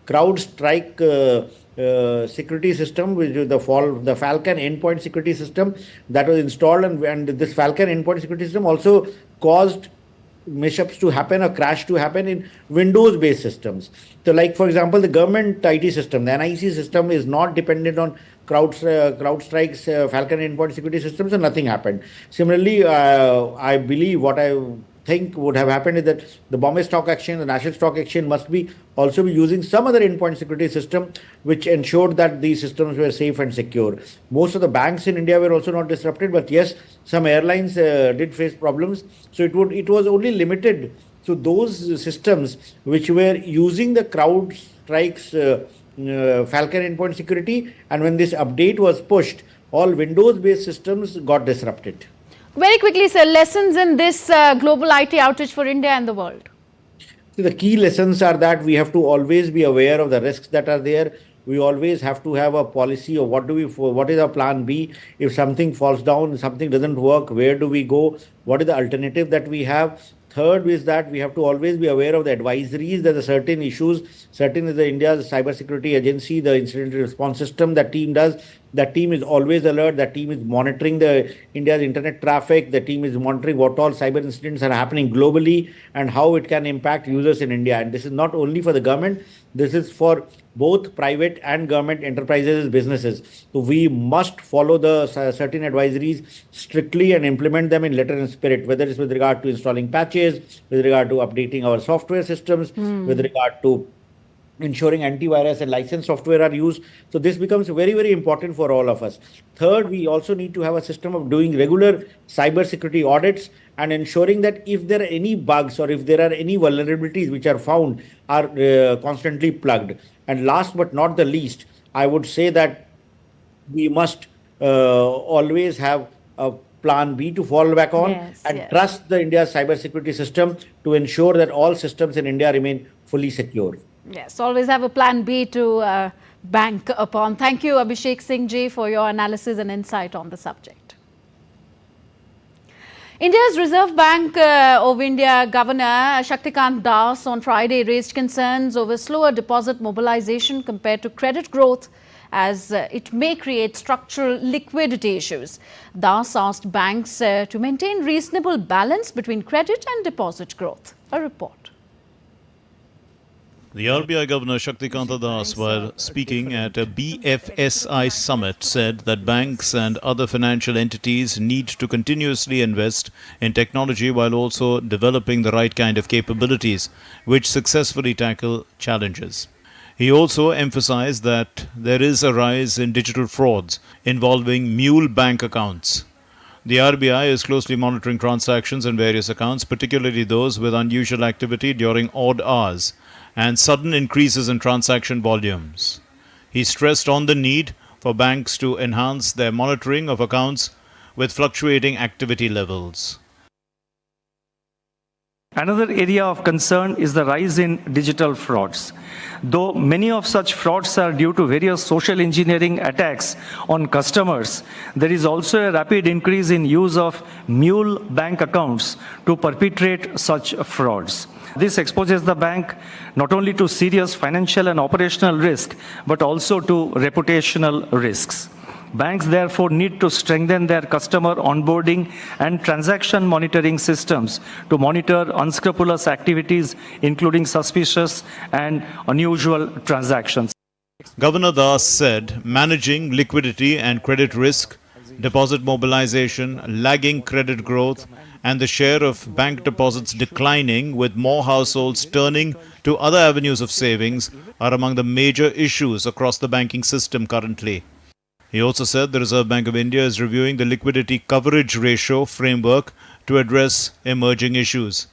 [SPEAKER 7] CrowdStrike security system, which is the Falcon endpoint security system that was installed. And this Falcon endpoint security system also caused mishaps to happen or crash to happen in Windows-based systems. So like, for example, the government IT system, the NIC system is not dependent on CrowdStrike's Falcon endpoint security system, so nothing happened. Similarly, I believe what I think would have happened is that the Bombay Stock Exchange, the National Stock Exchange must also be using some other endpoint security system which ensured that these systems were safe and secure. Most of the banks in India were also not disrupted, but yes, some airlines did face problems. So it was only limited to those systems which were using the CrowdStrike's Falcon endpoint security, and when this update was pushed, all Windows-based systems got disrupted.
[SPEAKER 1] Very quickly, sir, lessons in this global IT outage for India and the world.
[SPEAKER 7] So the key lessons are that we have to always be aware of the risks that are there. We always have to have a policy of what is our plan B? If something falls down, something doesn't work, where do we go? What is the alternative that we have? Third is that we have to always be aware of the advisories that the certain issues, certain is the India's cybersecurity agency, the incident response system that team does. That team is always alert. That team is monitoring the India's internet traffic. The team is monitoring what all cyber incidents are happening globally and how it can impact users in India. And this is not only for the government. This is for both private and government enterprises, businesses. So we must follow the certain advisories strictly and implement them in letter and spirit, whether it's with regard to installing patches, with regard to updating our software systems, with regard to ensuring antivirus and licensed software are used. So this becomes very, very important for all of us. Third, we also need to have a system of doing regular cybersecurity audits and ensuring that if there are any bugs or if there are any vulnerabilities which are found are constantly plugged. And last but not the least, I would say that we must always have a plan B to fall back on trust the India's cybersecurity system to ensure that all systems in India remain fully secure.
[SPEAKER 1] Yes, always have a plan B to bank upon. Thank you, Abhishek Singh Ji, for your analysis and insight on the subject. India's Reserve Bank of India Governor Shaktikant Das on Friday raised concerns over slower deposit mobilization compared to credit growth, as it may create structural liquidity issues. Das asked banks to maintain reasonable balance between credit and deposit growth. A report.
[SPEAKER 8] The RBI Governor Shaktikant Das, while speaking at a BFSI summit, said that banks and other financial entities need to continuously invest in technology while also developing the right kind of capabilities which successfully tackle challenges. He also emphasized that there is a rise in digital frauds involving mule bank accounts. The RBI is closely monitoring transactions in various accounts, particularly those with unusual activity during odd hours and sudden increases in transaction volumes. He stressed on the need for banks to enhance their monitoring of accounts with fluctuating activity levels.
[SPEAKER 9] Another area of concern is the rise in digital frauds. Though many of such frauds are due to various social engineering attacks on customers, there is also a rapid increase in use of mule bank accounts to perpetrate such frauds. This exposes the bank not only to serious financial and operational risk, but also to reputational risks. Banks therefore need to strengthen their customer onboarding and transaction monitoring systems to monitor unscrupulous activities, including suspicious and unusual transactions.
[SPEAKER 8] Governor Das said managing liquidity and credit risk, deposit mobilization, lagging credit growth, and the share of bank deposits declining with more households turning to other avenues of savings are among the major issues across the banking system currently. He also said the Reserve Bank of India is reviewing the liquidity coverage ratio framework to address emerging issues.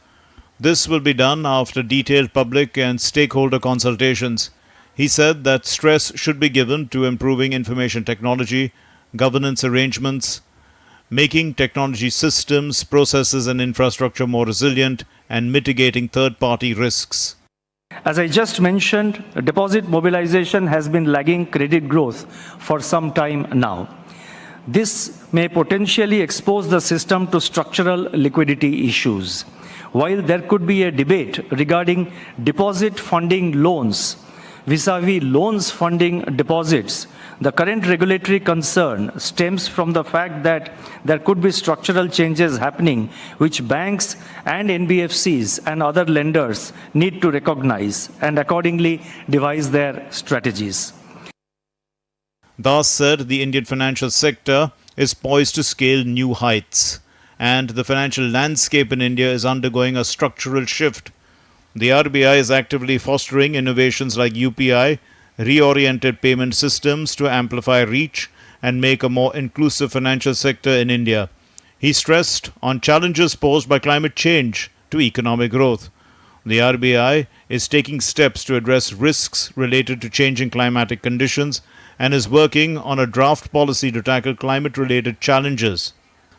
[SPEAKER 8] This will be done after detailed public and stakeholder consultations. He said that stress should be given to improving information technology, governance arrangements, making technology systems, processes and infrastructure more resilient, and mitigating third-party risks.
[SPEAKER 9] As I just mentioned, deposit mobilization has been lagging credit growth for some time now. This may potentially expose the system to structural liquidity issues. While there could be a debate regarding deposit funding loans vis-à-vis loans funding deposits, the current regulatory concern stems from the fact that there could be structural changes happening which banks and NBFCs and other lenders need to recognize and accordingly devise their strategies.
[SPEAKER 8] Das said the Indian financial sector is poised to scale new heights, and the financial landscape in India is undergoing a structural shift. The RBI is actively fostering innovations like UPI, reoriented payment systems to amplify reach and make a more inclusive financial sector in India. He stressed on challenges posed by climate change to economic growth. The RBI is taking steps to address risks related to changing climatic conditions and is working on a draft policy to tackle climate-related challenges.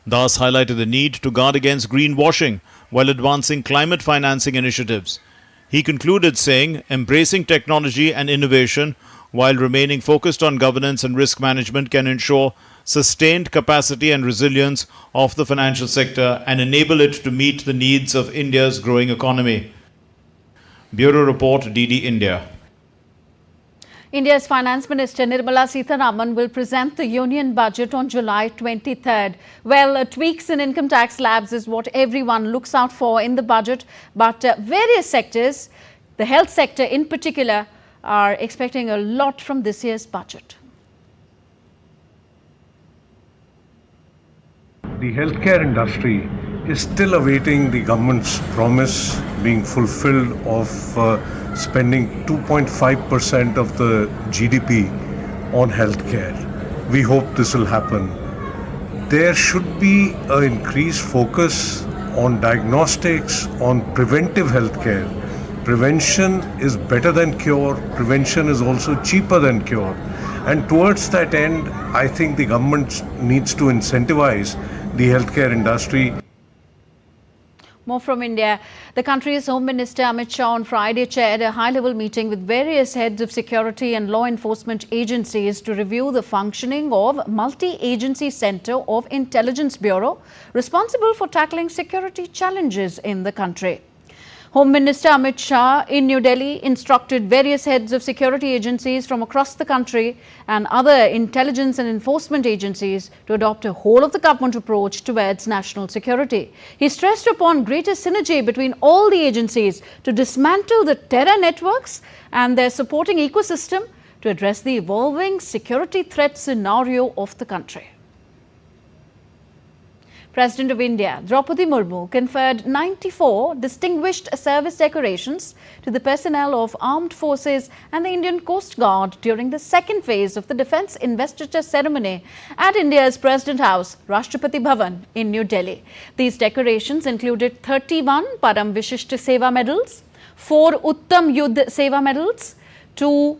[SPEAKER 8] Das highlighted the need to guard against greenwashing while advancing climate financing initiatives. He concluded saying, embracing technology and innovation while remaining focused on governance and risk management can ensure sustained capacity and resilience of the financial sector and enable it to meet the needs of India's growing economy. Bureau Report, DD India.
[SPEAKER 1] India's Finance Minister Nirmala Sitharaman will present the Union budget on July 23rd. Well, tweaks in income tax slabs is what everyone looks out for in the budget, but various sectors, the health sector in particular, are expecting a lot from this year's budget.
[SPEAKER 10] The healthcare industry is still awaiting the government's promise being fulfilled of spending 2.5% of the GDP on healthcare. We hope this will happen. There should be an increased focus on diagnostics, on preventive healthcare. Prevention is better than cure. Prevention is also cheaper than cure. And towards that end, I think the government needs to incentivize the healthcare industry.
[SPEAKER 1] More from India. The country's Home Minister Amit Shah on Friday chaired a high-level meeting with various heads of security and law enforcement agencies to review the functioning of Multi-Agency Centre of Intelligence Bureau, responsible for tackling security challenges in the country. Home Minister Amit Shah in New Delhi instructed various heads of security agencies from across the country and other intelligence and enforcement agencies to adopt a whole-of-the-government approach towards national security. He stressed upon greater synergy between all the agencies to dismantle the terror networks and their supporting ecosystem to address the evolving security threat scenario of the country. President of India, Draupadi Murmu, conferred 94 distinguished service decorations to the personnel of armed forces and the Indian Coast Guard during the second phase of the Defence Investiture Ceremony at India's President House, Rashtrapati Bhavan in New Delhi. These decorations included 31 Param Vishisht Seva medals, 4 Uttam Yudh Seva medals, 2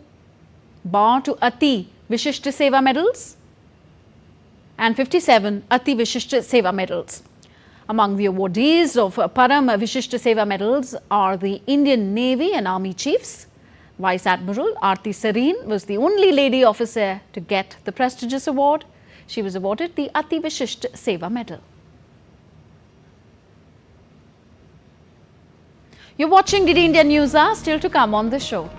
[SPEAKER 1] Bar to Ati Vishisht Seva medals, and 57 Ati Vishisht Seva medals. Among the awardees of Param Vishisht Seva medals are the Indian Navy and Army chiefs. Vice Admiral Aarti Sareen was the only lady officer to get the prestigious award. She was awarded the Ati Vishisht Seva medal. You're watching DD India News Hour, still to come on the show.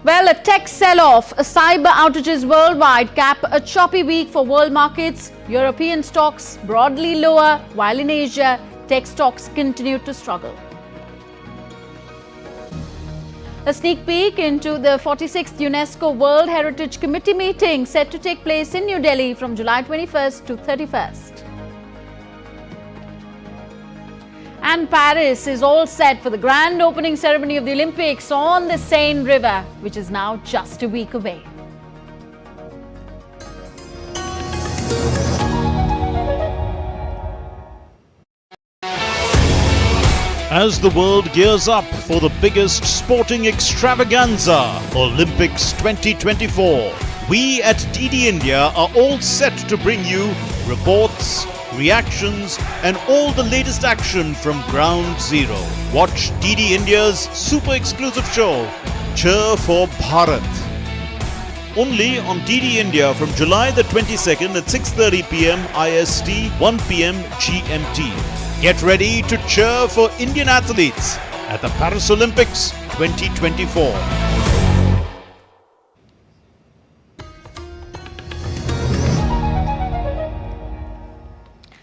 [SPEAKER 1] Well, a tech sell-off, cyber outages worldwide cap a choppy week for world markets. European stocks broadly lower, while in Asia, tech stocks continue to struggle. A sneak peek into the 46th UNESCO World Heritage Committee meeting set to take place in New Delhi from July 21st to 31st. And Paris is all set for the grand opening ceremony of the Olympics on the Seine River, which is now just a week away.
[SPEAKER 8] As the world gears up for the biggest sporting extravaganza, Olympics 2024, we at DD India are all set to bring you reports, reactions and all the latest action from Ground Zero. Watch DD India's super exclusive show, Cheer for Bharat. Only on DD India from July the 22nd at 6:30 p.m. IST, 1 p.m. GMT. Get ready to cheer for Indian athletes at the Paris Olympics 2024.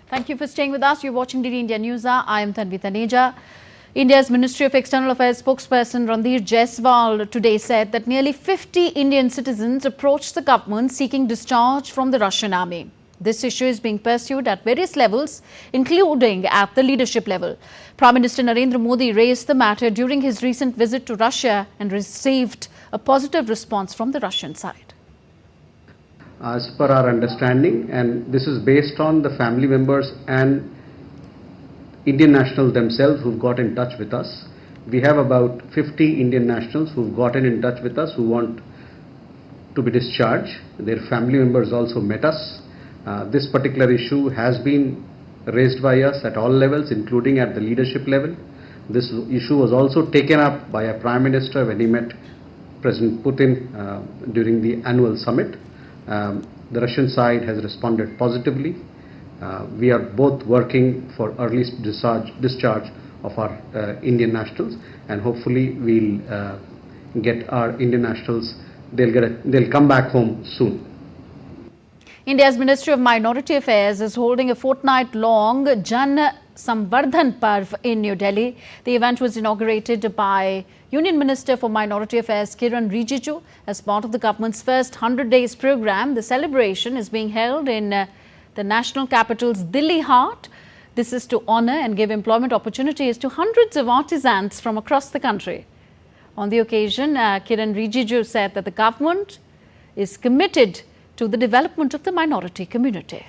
[SPEAKER 1] Thank you for staying with us. You're watching DD India News Hour. I am Tanvi Taneja. India's Ministry of External Affairs spokesperson Randhir Jaiswal today said that nearly 50 Indian citizens approached the government seeking discharge from the Russian army. This issue is being pursued at various levels, including at the leadership level. Prime Minister Narendra Modi raised the matter during his recent visit to Russia and received a positive response from the Russian side.
[SPEAKER 15] As per our understanding, and this is based on the family members and Indian nationals themselves who've got in touch with us. We have about 50 Indian nationals who've gotten in touch with us who want to be discharged. Their family members also met us. This particular issue has been raised by us at all levels, including at the leadership level. This issue was also taken up by a Prime Minister when he met President Putin during the annual summit. The Russian side has responded positively. We are both working for early discharge of our Indian nationals, and hopefully we'll get our Indian nationals they'll come back home soon.
[SPEAKER 1] India's Ministry of Minority Affairs is holding a fortnight-long Jan Samman Parve in New Delhi. The event was inaugurated by Union Minister for Minority Affairs Kiran Rijiju as part of the government's first 100 days program. The celebration is being held in the national capital's Delhi heart. This is to honour and give employment opportunities to hundreds of artisans from across the country. On the occasion, Kiran Rijiju said that the government is committed to the development of the minority community.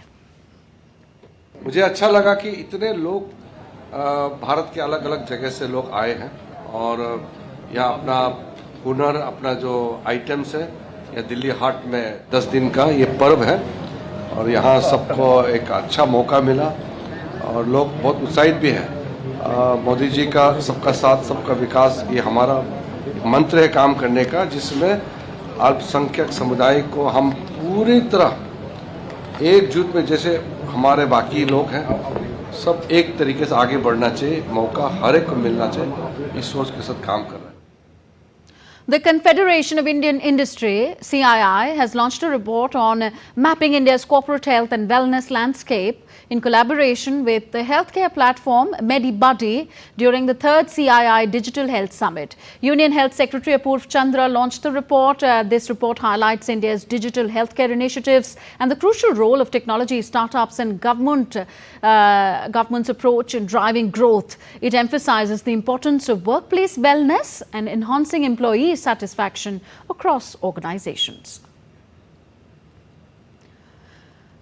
[SPEAKER 11] मुझे अच्छा लगा कि इतने लोग भारत के अलग अलग जगह से लोग आए हैं और यहाँ अपना हुनर, अपना जो आइटम्स है, यह दिल्ली हाट में 10 दिन का ये पर्व है और यहाँ सबको एक अच्छा मौका मिला और लोग बहुत उत्साहित भी हैं। मोदी जी का सबका साथ सबका विकास ये हमारा मंत्र है काम करने का, जिसमें अल्पसंख्यक समुदाय को हम पूरी तरह एकजुट में, जैसे हमारे बाकी लोग हैं, सब एक तरीके से आगे बढ़ना चाहिए, मौका हर एक को मिलना चाहिए, इस सोच के साथ काम कर रहे हैं।
[SPEAKER 1] The Confederation of Indian Industry, CII, has launched a report on mapping India's corporate health and wellness landscape in collaboration with the healthcare platform MediBuddy during the 3rd CII Digital Health Summit. Union Health Secretary Apurv Chandra launched the report. This report highlights India's digital healthcare initiatives and the crucial role of technology startups and government's approach in driving growth. It emphasizes the importance of workplace wellness and enhancing employee satisfaction across organizations.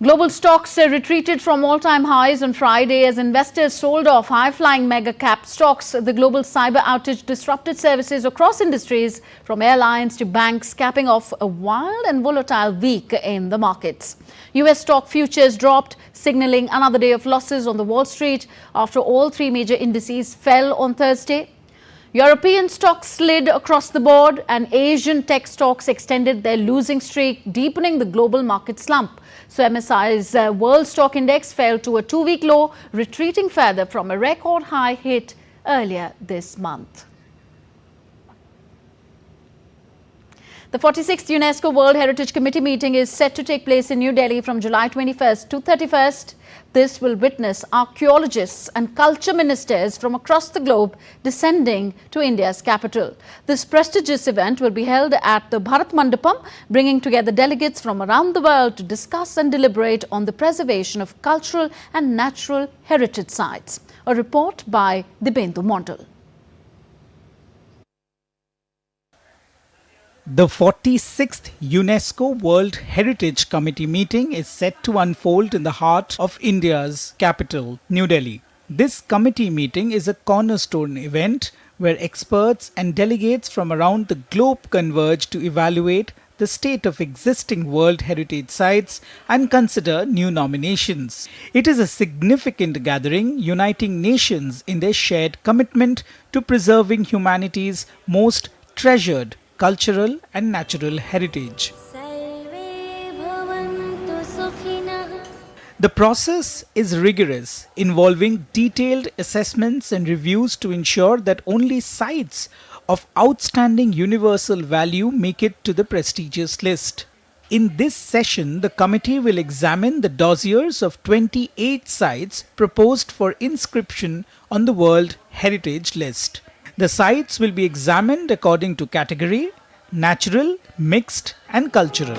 [SPEAKER 1] Global stocks retreated from all-time highs on Friday as investors sold off high-flying mega-cap stocks. The global cyber outage disrupted services across industries, from airlines to banks, capping off a wild and volatile week in the markets. US stock futures dropped, signaling another day of losses on the Wall Street after all three major indices fell on Thursday. European stocks slid across the board and Asian tech stocks extended their losing streak, deepening the global market slump. So MSCI's World Stock Index fell to a 2-week low, retreating further from a record high hit earlier this month. The 46th UNESCO World Heritage Committee meeting is set to take place in New Delhi from July 21st to 31st. This will witness archaeologists and culture ministers from across the globe descending to India's capital. This prestigious event will be held at the Bharat Mandapam, bringing together delegates from around the world to discuss and deliberate on the preservation of cultural and natural heritage sites. A report by Dibendu Mondal.
[SPEAKER 12] The 46th UNESCO World Heritage Committee meeting is set to unfold in the heart of India's capital, New Delhi. This committee meeting is a cornerstone event where experts and delegates from around the globe converge to evaluate the state of existing World Heritage sites and consider new nominations. It is a significant gathering uniting nations in their shared commitment to preserving humanity's most treasured cultural and natural heritage. The process is rigorous, involving detailed assessments and reviews to ensure that only sites of outstanding universal value make it to the prestigious list. In this session, the committee will examine the dossiers of 28 sites proposed for inscription on the World Heritage List. The sites will be examined according to category: natural, mixed and cultural.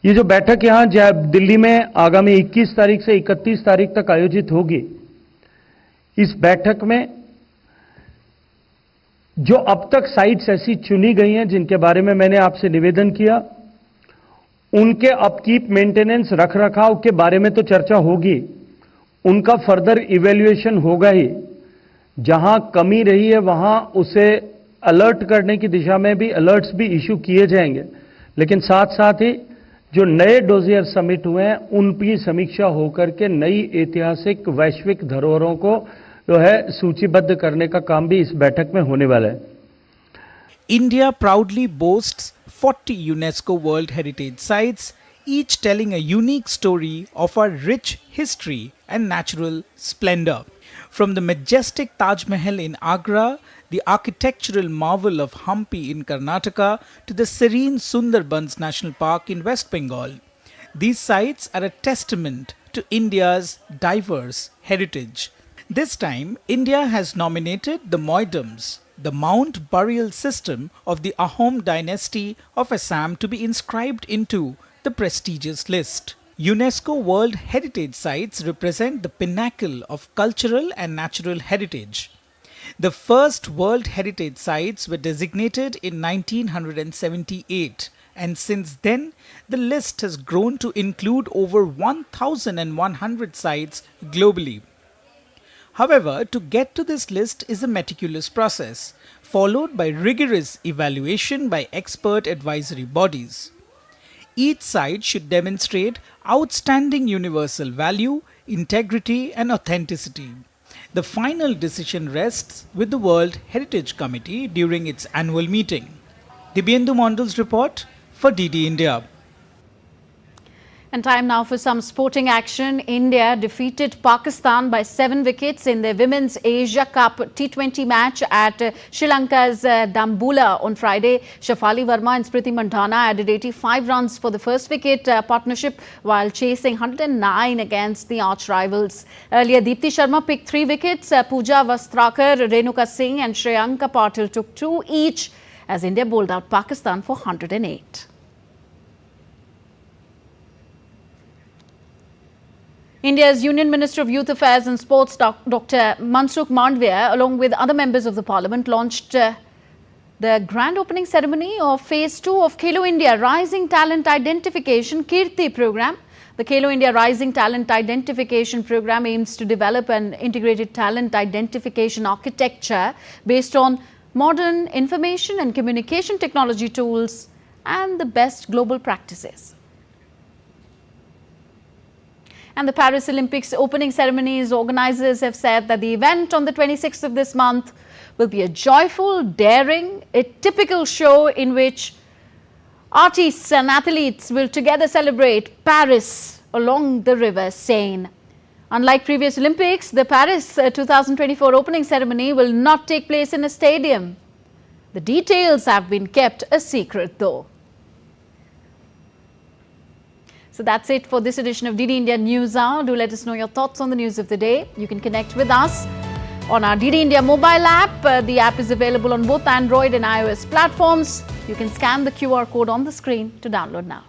[SPEAKER 9] ये जो बैठक यहाँ दिल्ली में आगामी 21 तारीख से 31 तारीख तक आयोजित होगी, इस बैठक में जो अब तक साइट्स ऐसी चुनी गई हैं जिनके बारे में मैंने आपसे निवेदन किया, उनके अपकीप, मेंटेनेंस, रखरखाव के बारे में तो चर्चा होगी, उनका फर्दर इवैल्यूएशन होगा ही। जहां कमी रही है वहां उसे अलर्ट करने की दिशा में भी अलर्ट्स भी इशू किए जाएंगे, लेकिन साथ साथ ही जो नए डोजियर समिट हुए हैं उनकी समीक्षा होकर के नई ऐतिहासिक वैश्विक धरोहरों को जो है सूचीबद्ध करने का काम भी इस बैठक में होने वाला है।
[SPEAKER 12] India proudly boasts 40 UNESCO World Heritage sites, each telling a unique story of our rich history and natural splendor. From the majestic Taj Mahal in Agra, the architectural marvel of Hampi in Karnataka, to the serene Sundarbans National Park in West Bengal, these sites are a testament to India's diverse heritage. This time, India has nominated the Moidams, the mound burial system of the Ahom dynasty of Assam, to be inscribed into the prestigious list. UNESCO World Heritage Sites represent the pinnacle of cultural and natural heritage. The first World Heritage Sites were designated in 1978, and since then, the list has grown to include over 1,100 sites globally. However, to get to this list is a meticulous process, followed by rigorous evaluation by expert advisory bodies. Each site should demonstrate outstanding universal value, integrity, and authenticity. The final decision rests with the World Heritage Committee during its annual meeting. Dibyendu Mondal's report for DD India.
[SPEAKER 1] And time now for some sporting action. India defeated Pakistan by 7 wickets in their Women's Asia Cup T20 match at Sri Lanka's Dambulla on Friday. Shafali Verma and Smriti Mandhana added 85 runs for the first wicket partnership while chasing 109 against the arch rivals. Earlier, Deepti Sharma picked 3 wickets. Pooja Vastrakar, Renuka Singh and Shreyanka Patil took 2 each as India bowled out Pakistan for 108. India's Union Minister of Youth Affairs and Sports, Dr. Mansukh Mandavia, along with other members of the Parliament, launched the grand opening ceremony of Phase 2 of Khelo India Rising Talent Identification Kirti program. The Khelo India Rising Talent Identification program aims to develop an integrated talent identification architecture based on modern information and communication technology tools and the best global practices. And the Paris Olympics opening ceremonies organizers have said that the event on the 26th of this month will be a joyful, daring, a typical show in which artists and athletes will together celebrate Paris along the river Seine. Unlike previous Olympics, the Paris 2024 opening ceremony will not take place in a stadium. The details have been kept a secret though. So that's it for this edition of DD India News Hour. Do let us know your thoughts on the news of the day. You can connect with us on our DD India mobile app. The app is available on both Android and iOS platforms. You can scan the QR code on the screen to download now.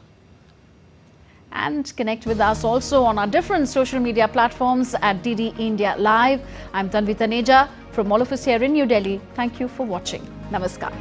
[SPEAKER 1] And connect with us also on our different social media platforms at DD India Live. I'm Tanvi Taneja from all of us here in New Delhi. Thank you for watching. Namaskar.